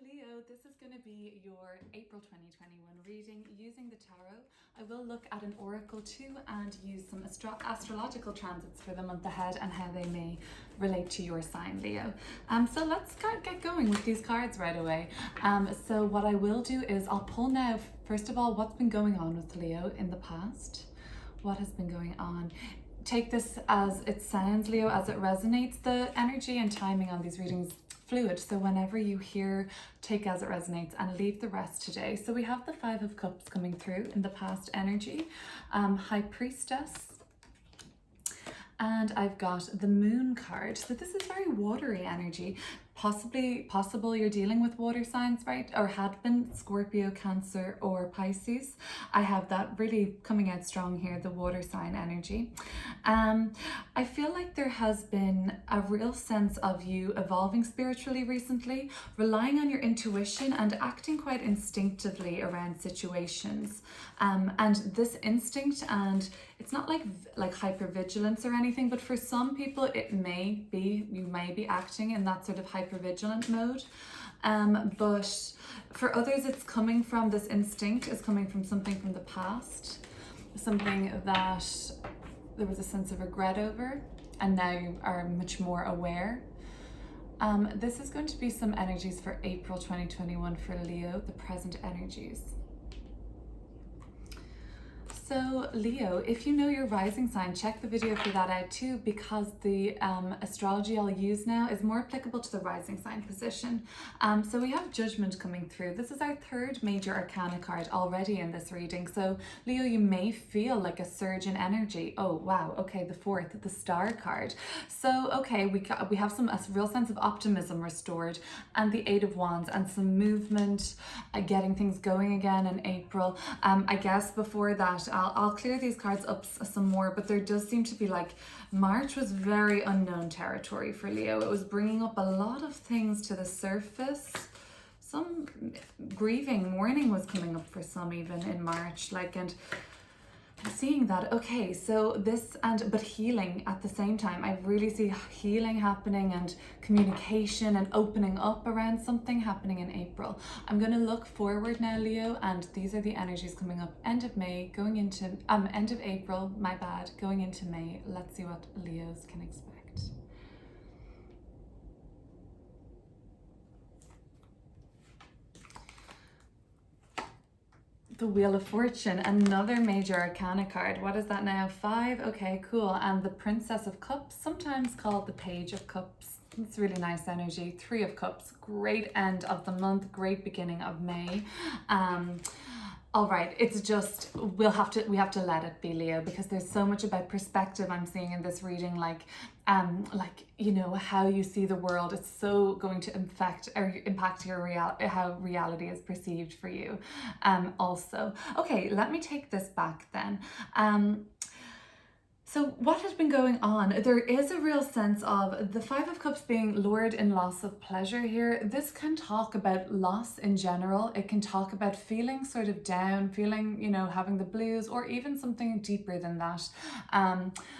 Leo, this is going to be your April 2021 reading using the tarot. I will look at an oracle too and use some astrological transits for the month ahead and how they may relate to your sign, Leo. So let's get going with these cards right away. So what I will do is I'll pull now, first of all, what's been going on with Leo in the past. What has been going on? Take this as it sounds, Leo, as it resonates. The energy and timing on these readings fluid, so whenever you hear, take as it resonates and leave the rest today. So we have the Five of Cups coming through in the past energy, High Priestess, and I've got the Moon card. So this is very watery energy. Possible you're dealing with water signs, right? Or had been Scorpio, Cancer, or Pisces. I have that really coming out strong here, the water sign energy. I feel like there has been a real sense of you evolving spiritually recently, relying on your intuition and acting quite instinctively around situations. And this instinct, and it's not like hypervigilance or anything, but for some people it may be, you may be acting in that sort of hypervigilant mode. But for others it's coming from, this instinct is coming from something from the past, something that there was a sense of regret over and now you are much more aware. This is going to be some energies for April 2021 for Leo, the present energies. So Leo, if you know your rising sign, check the video for that out too, because the astrology I'll use now is more applicable to the rising sign position. So we have Judgment coming through. This is our third major arcana card already in this reading. So Leo, you may feel like a surge in energy. Oh wow, okay, the fourth, the Star card. So okay, we have a real sense of optimism restored, and the Eight of Wands and some movement, getting things going again in April. I guess before that, I'll clear these cards up some more, but there does seem to be like March was very unknown territory for Leo. It was bringing up a lot of things to the surface. Some grieving, mourning was coming up for some even in March, and seeing that, okay, so this, but healing at the same time. I really see healing happening and communication and opening up around something happening in April. I'm going to look forward now, Leo, and these are the energies coming up end of May, going into, end of April, my bad, going into May. Let's see what Leos can expect. The Wheel of Fortune, another major arcana card. What is that now? 5? Okay, cool. And the Princess of Cups, sometimes called the Page of Cups. It's really nice energy. 3 of Cups, great end of the month, great beginning of May. All right, it's just, we have to let it be, Leo, because there's so much about perspective I'm seeing in this reading, you know, how you see the world. It's so going to impact your how reality is perceived for you. Also, okay, let me take this back then. So what has been going on? There is a real sense of the Five of Cups being lured in loss of pleasure here. This can talk about loss in general. It can talk about feeling sort of down, feeling, you know, having the blues, or even something deeper than that.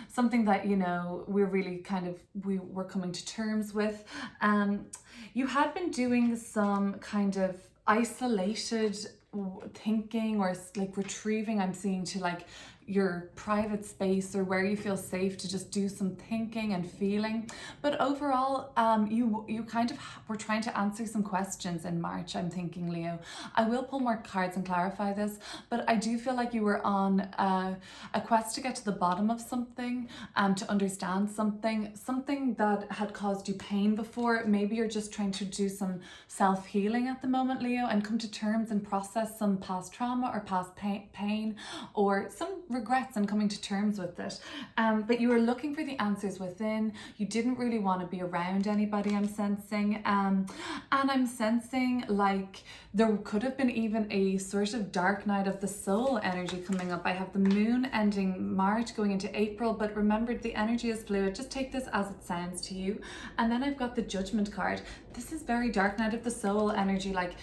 Something that, you know, we're really we're coming to terms with. You had been doing some kind of isolated thinking or retrieving, I'm seeing, to your private space or where you feel safe to just do some thinking and feeling. But overall, you kind of were trying to answer some questions in March, I'm thinking, Leo. I will pull more cards and clarify this, but I do feel like you were on a quest to get to the bottom of something, to understand something that had caused you pain before. Maybe you're just trying to do some self-healing at the moment, Leo, and come to terms and process some past trauma or past pain or some regrets and coming to terms with it. But you were looking for the answers within. You didn't really want to be around anybody, I'm sensing. And I'm sensing like there could have been even a sort of dark night of the soul energy coming up. I have the moon ending March going into April, but remember, the energy is fluid. Just take this as it sounds to you. And then I've got the Judgment card. this is very dark night of the soul energy, like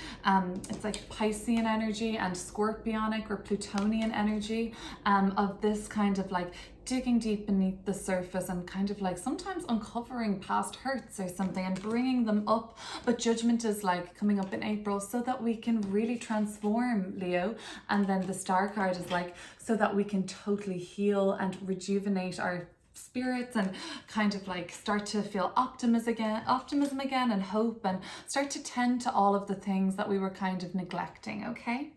it's like Piscean energy and Scorpionic or Plutonian energy, of this kind of like digging deep beneath the surface and kind of like sometimes uncovering past hurts or something and bringing them up. But judgment is like coming up in April so that we can really transform, Leo. And then the star card is like so that we can totally heal and rejuvenate our spirits and kind of like start to feel optimism again and hope, and start to tend to all of the things that we were kind of neglecting. Okay.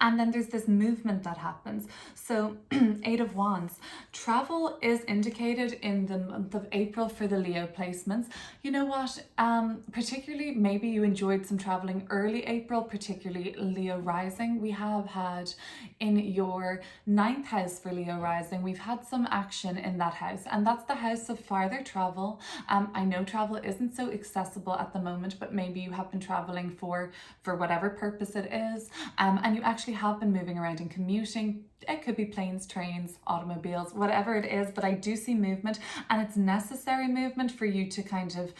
And then there's this movement that happens. So Eight of Wands, travel is indicated in the month of April for the Leo placements. You know what, particularly maybe you enjoyed some traveling early April, particularly Leo rising. We have had in your 9th house for Leo rising, we've had some action in that house, and that's the house of farther travel. I know travel isn't so accessible at the moment, but maybe you have been traveling for whatever purpose it is, and you actually have been moving around and commuting. It could be planes, trains, automobiles, whatever it is, but I do see movement, and it's necessary movement for you to kind of,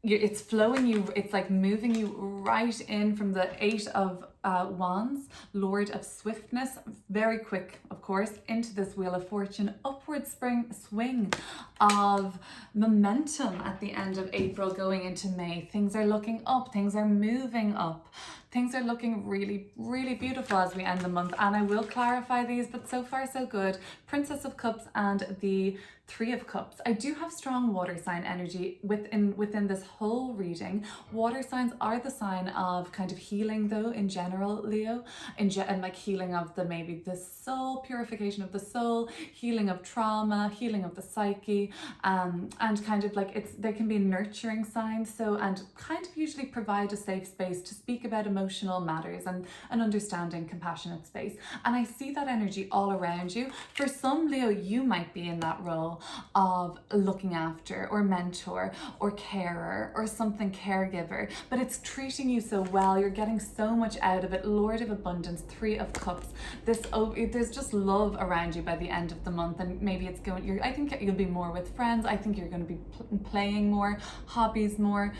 it's flowing you, it's like moving you right in from the 8 of Wands, Lord of Swiftness, very quick, of course, into this Wheel of Fortune, upward swing of momentum at the end of April going into May. Things are looking up, things are moving up. Things are looking really, really beautiful as we end the month, and I will clarify these, but so far so good. Princess of Cups and the 3 of Cups. I do have strong water sign energy within this whole reading. Water signs are the sign of kind of healing though in general, Leo, and like healing of maybe the soul, purification of the soul, healing of trauma, healing of the psyche, and kind of like they can be nurturing signs, so, and kind of usually provide a safe space to speak about emotional matters and an understanding, compassionate space. And I see that energy all around you. For some, Leo, you might be in that role of looking after or mentor or carer or something, caregiver, but it's treating you so well, you're getting so much out of it. Lord of Abundance, 3 of Cups, there's just love around you by the end of the month, and maybe it's going, I think you'll be more with friends. I think you're going to be playing more, hobbies more,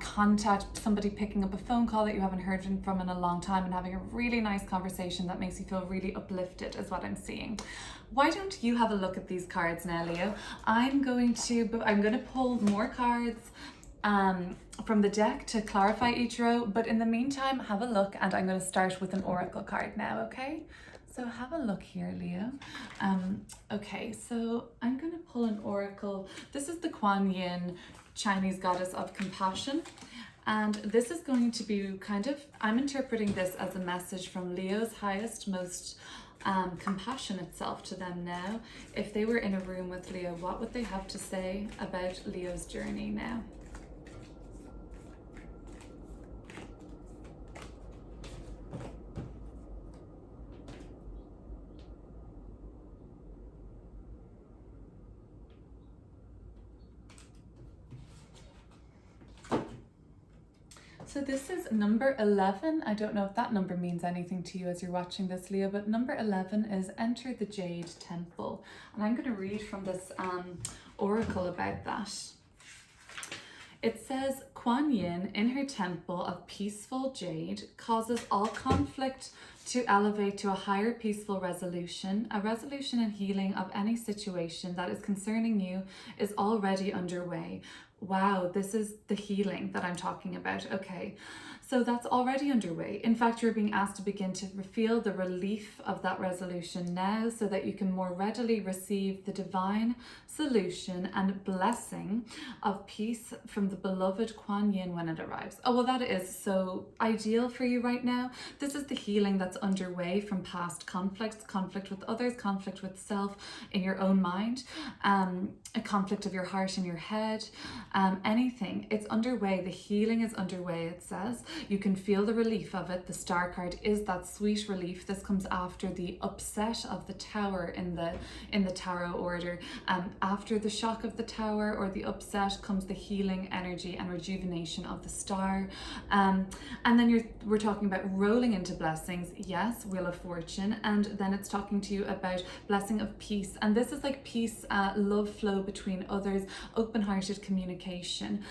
contact, somebody picking up a phone call that you haven't heard from in a long time and having a really nice conversation that makes you feel really uplifted is what I'm seeing. Why don't you have a look at these cards now, Leo? I'm going to pull more cards from the deck to clarify each row, but in the meantime, have a look, and I'm going to start with an oracle card now, okay? So have a look here, Leo. Okay, so I'm going to pull an oracle. This is the Kuan Yin, Chinese goddess of compassion. And this is going to be kind of, I'm interpreting this as a message from Leo's highest, most compassionate self to them now. If they were in a room with Leo, what would they have to say about Leo's journey now? So this is number 11. I don't know if that number means anything to you as you're watching this, Leo, but number 11 is Enter the Jade Temple. And I'm going to read from this oracle about that. It says, Kuan Yin in her temple of peaceful jade causes all conflict to elevate to a higher peaceful resolution. A resolution and healing of any situation that is concerning you is already underway. Wow, this is the healing that I'm talking about. Okay, so that's already underway. In fact, you're being asked to begin to feel the relief of that resolution now so that you can more readily receive the divine solution and blessing of peace from the beloved Kuan Yin when it arrives. Oh, well, that is so ideal for you right now. This is the healing that's underway from past conflicts, conflict with others, conflict with self in your own mind, a conflict of your heart and your head, anything. It's underway. The healing is underway, it says. You can feel the relief of it. The star card is that sweet relief. This comes after the upset of the tower in the tarot order. After the shock of the tower or the upset comes the healing energy and rejuvenation of the star. And then we're talking about rolling into blessings. Yes, Wheel of Fortune. And then it's talking to you about blessing of peace. And this is like peace, love flow between others, open-hearted communication.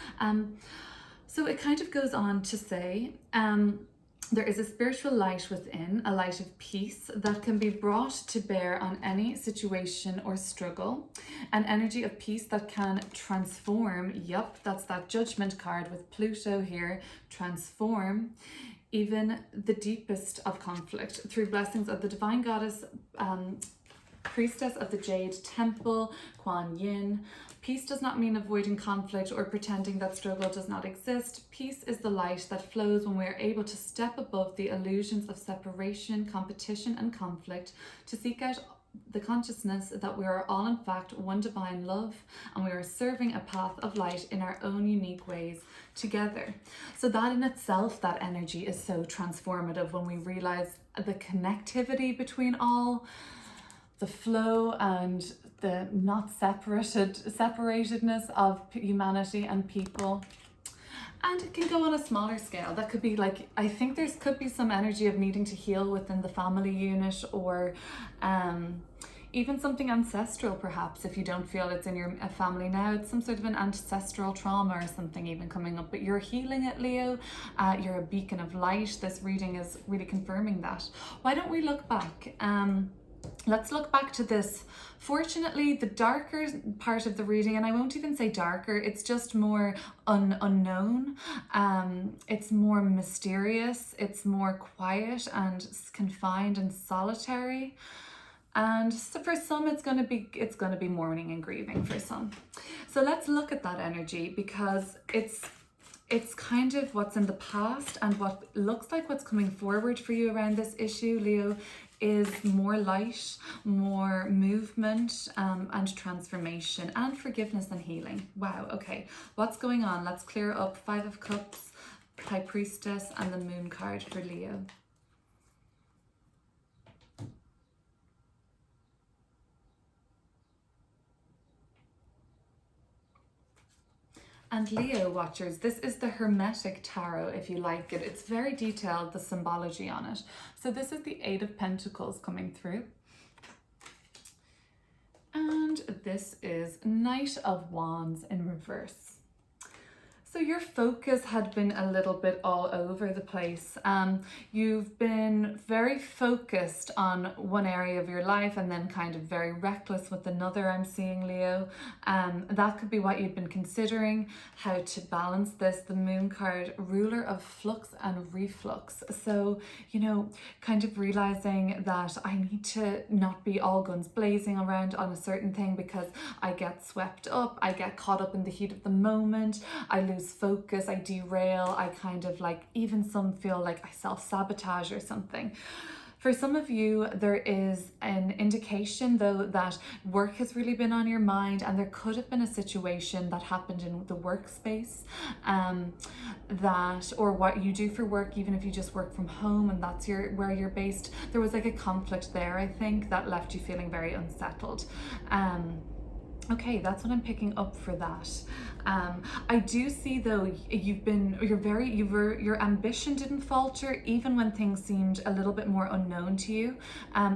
So it kind of goes on to say, there is a spiritual light within, a light of peace that can be brought to bear on any situation or struggle. An energy of peace that can transform, yup, that's that judgment card with Pluto here, transform even the deepest of conflict through blessings of the divine goddess, priestess of the Jade Temple, Kuan Yin. Peace does not mean avoiding conflict or pretending that struggle does not exist. Peace is the light that flows when we are able to step above the illusions of separation, competition, and conflict, to seek out the consciousness that we are all in fact one divine love, and we are serving a path of light in our own unique ways together. So that in itself, that energy is so transformative when we realize the connectivity between all, the flow and the not separatedness of humanity and people. And it can go on a smaller scale. That could be like, I think there could be some energy of needing to heal within the family unit, or even something ancestral perhaps. If you don't feel it's in your family now, it's some sort of an ancestral trauma or something even coming up, but you're healing it, Leo. You're a beacon of light. This reading is really confirming that. Why don't we look back? Let's look back to this. Fortunately, the darker part of the reading, and I won't even say darker, it's just more unknown. It's more mysterious. It's more quiet and confined and solitary. And so for some, it's going to be mourning and grieving for some. So let's look at that energy, because it's kind of what's in the past, and what looks like what's coming forward for you around this issue, Leo, is more light, more movement, and transformation, and forgiveness and healing. Wow, okay, what's going on? Let's clear up. 5 of Cups, High Priestess, and the Moon card for Leo. And Leo watchers, this is the Hermetic Tarot, if you like it. It's very detailed, the symbology on it. So this is the 8 of Pentacles coming through. And this is Knight of Wands in reverse. So your focus had been a little bit all over the place. You've been very focused on one area of your life and then kind of very reckless with another, I'm seeing, Leo. That could be what you've been considering, how to balance this. The Moon card, ruler of flux and reflux. So, you know, kind of realizing that I need to not be all guns blazing around on a certain thing, because I get swept up, I get caught up in the heat of the moment, I lose focus, I derail, I kind of like, even some feel like I self-sabotage or something. For some of you, there is an indication though that work has really been on your mind, and there could have been a situation that happened in the workspace, that, or what you do for work, even if you just work from home and that's where you're based, there was like a conflict there, I think, that left you feeling very unsettled. Okay, that's what I'm picking up for that. I do see though, your ambition didn't falter, even when things seemed a little bit more unknown to you.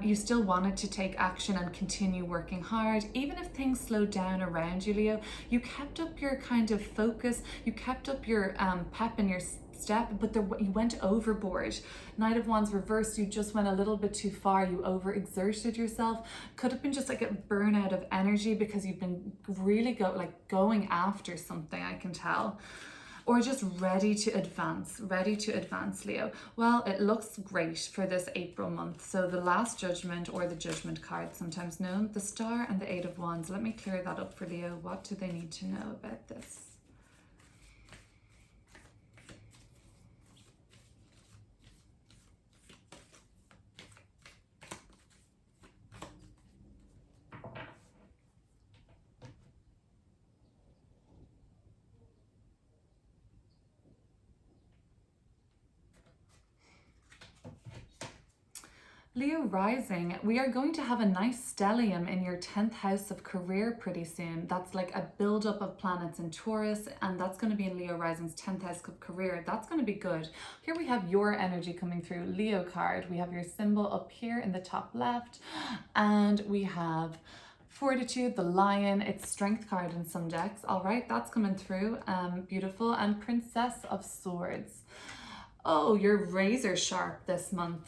You still wanted to take action and continue working hard, even if things slowed down around you, Leo. You kept up your kind of focus, you kept up your pep in your step, but you went overboard. Knight of Wands reversed, you just went a little bit too far, you overexerted yourself. Could have been just like a burnout of energy, because you've been really going after something, I can tell. Or just ready to advance, Leo. Well, it looks great for this April month. So the Last Judgment, or the Judgment card, sometimes known, the Star and the 8 of Wands. Let me clear that up for Leo. What do they need to know about this? Leo rising, we are going to have a nice stellium in your 10th house of career pretty soon. That's like a buildup of planets in Taurus, and that's going to be in Leo rising's 10th house of career. That's going to be good. Here we have your energy coming through, Leo card. We have your symbol up here in the top left, and we have Fortitude, the Lion, it's Strength card in some decks. All right, that's coming through. Beautiful. And Princess of Swords. Oh, you're razor sharp this month.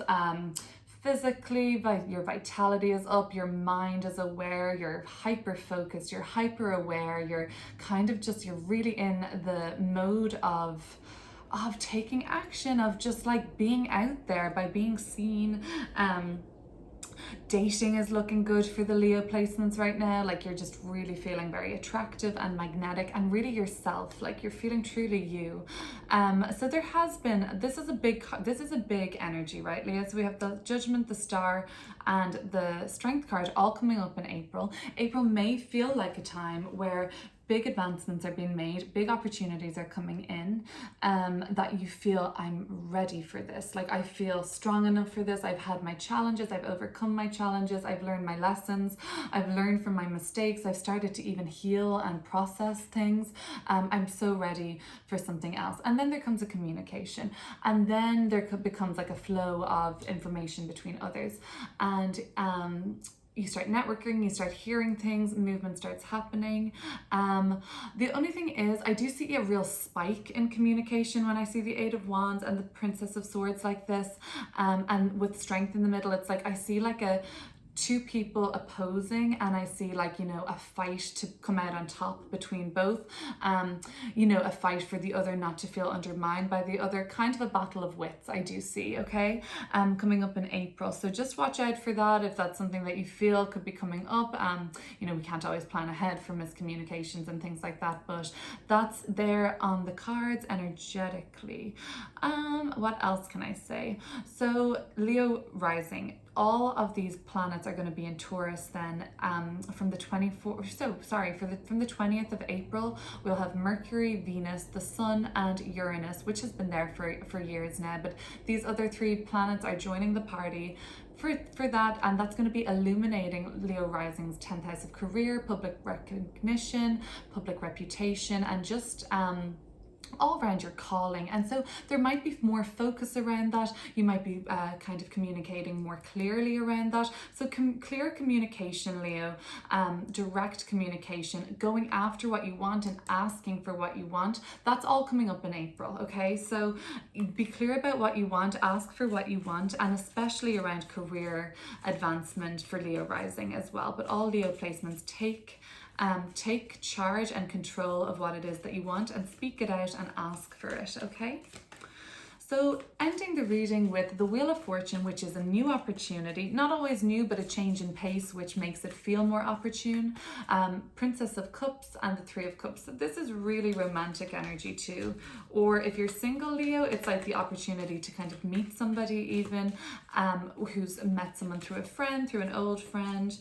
Physically, your vitality is up, your mind is aware, you're hyper focused, you're hyper aware, you're kind of just, you're really in the mode of taking action, of just like being out there by being seen. Dating is looking good for the Leo placements right now. Like you're just really feeling very attractive and magnetic and really yourself. Like you're feeling truly you. So there has been, this is a big energy, right, Leo? So we have the Judgment, the Star, and the Strength card all coming up in April. April may feel like a time where big advancements are being made, big opportunities are coming in, that you feel, I'm ready for this. Like I feel strong enough for this. I've had my challenges, I've overcome my challenges, I've learned my lessons, I've learned from my mistakes, I've started to even heal and process things. I'm so ready for something else. And then there comes a communication, and then there becomes like a flow of information between others. And you start networking, you start hearing things, movement starts happening. The only thing is, I do see a real spike in communication when I see the Eight of Wands and the Princess of Swords like this, and with Strength in the middle. It's like I see like two people opposing, and I see like, you know, a fight to come out on top between both, you know, a fight for the other not to feel undermined by the other, kind of a battle of wits I do see, okay, coming up in April. So just watch out for that if that's something that you feel could be coming up. You know, we can't always plan ahead for miscommunications and things like that, but that's there on the cards energetically. What else can I say? So Leo rising, all of these planets are going to be in Taurus then, from the 20th of April. We'll have Mercury, Venus, the Sun, and Uranus, which has been there for years now, but these other three planets are joining the party for that, and that's going to be illuminating Leo rising's 10th house of career, public recognition, public reputation, and just all around your calling. And so there might be more focus around that. You might be kind of communicating more clearly around that. So clear communication, Leo, direct communication, going after what you want and asking for what you want, that's all coming up in April, okay? So be clear about what you want, ask for what you want, and especially around career advancement for Leo rising as well. But all Leo placements, take charge and control of what it is that you want and speak it out and ask for it, okay? So ending the reading with the Wheel of Fortune, which is a new opportunity, not always new, but a change in pace, which makes it feel more opportune. Princess of Cups and the Three of Cups. So this is really romantic energy too. Or if you're single, Leo, it's like the opportunity to kind of meet somebody even, who's met someone through a friend, through an old friend,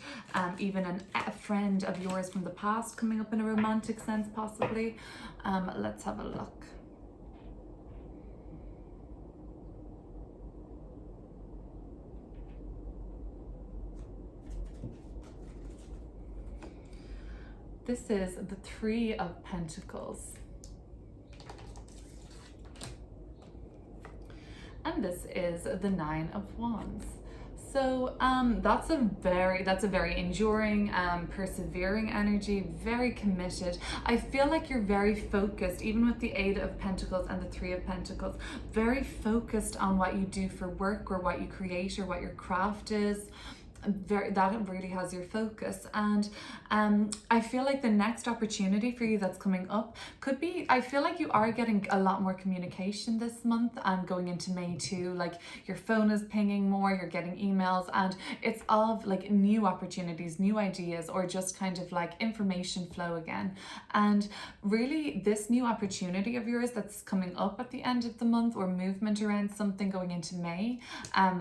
even a friend of yours from the past coming up in a romantic sense possibly. Let's have a look. This is the Three of Pentacles. And this is the Nine of Wands. So that's a very enduring, persevering energy, very committed. I feel like you're very focused, even with the Eight of Pentacles and the Three of Pentacles, very focused on what you do for work or what you create or what your craft is. That really has your focus. And I feel like the next opportunity for you that's coming up could be, I feel like you are getting a lot more communication this month and going into May too. Like your phone is pinging more, you're getting emails, and it's of like new opportunities, new ideas, or just kind of like information flow again. And really this new opportunity of yours that's coming up at the end of the month, or movement around something going into May,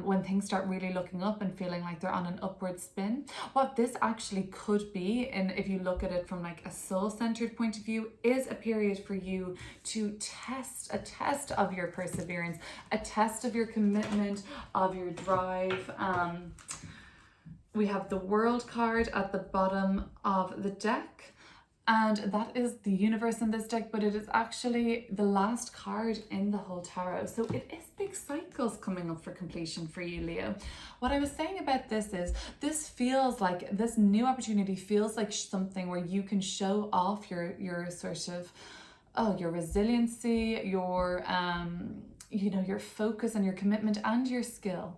when things start really looking up and feeling like they're on an upward spin, what this actually could be, and if you look at it from like a soul-centered point of view, is a period for you to test, a test of your perseverance, a test of your commitment, of your drive. We have the World card at the bottom of the deck, and that is the universe in this deck, but it is actually the last card in the whole tarot. So it is big big cycles coming up for completion for you, Leo. What I was saying about this is this feels like, this new opportunity feels like something where you can show off your sort of, your resiliency, your your focus and your commitment and your skill.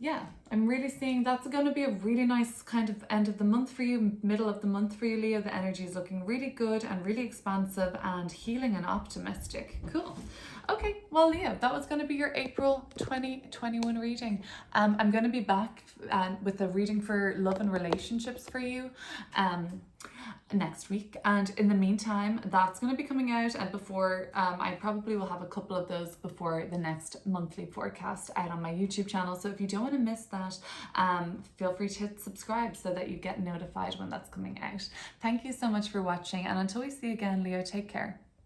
Yeah, I'm really seeing that's going to be a really nice kind of end of the month for you, middle of the month for you, Leo. The energy is looking really good and really expansive and healing and optimistic. Cool. Okay, well, Leo, that was going to be your April 2021 reading. I'm going to be back with a reading for love and relationships for you next week, and in the meantime that's going to be coming out, and before I probably will have a couple of those before the next monthly forecast out on my YouTube channel. So if you don't want to miss that, feel free to hit subscribe so that you get notified when that's coming out. Thank you so much for watching, and until we see you again, Leo, take care.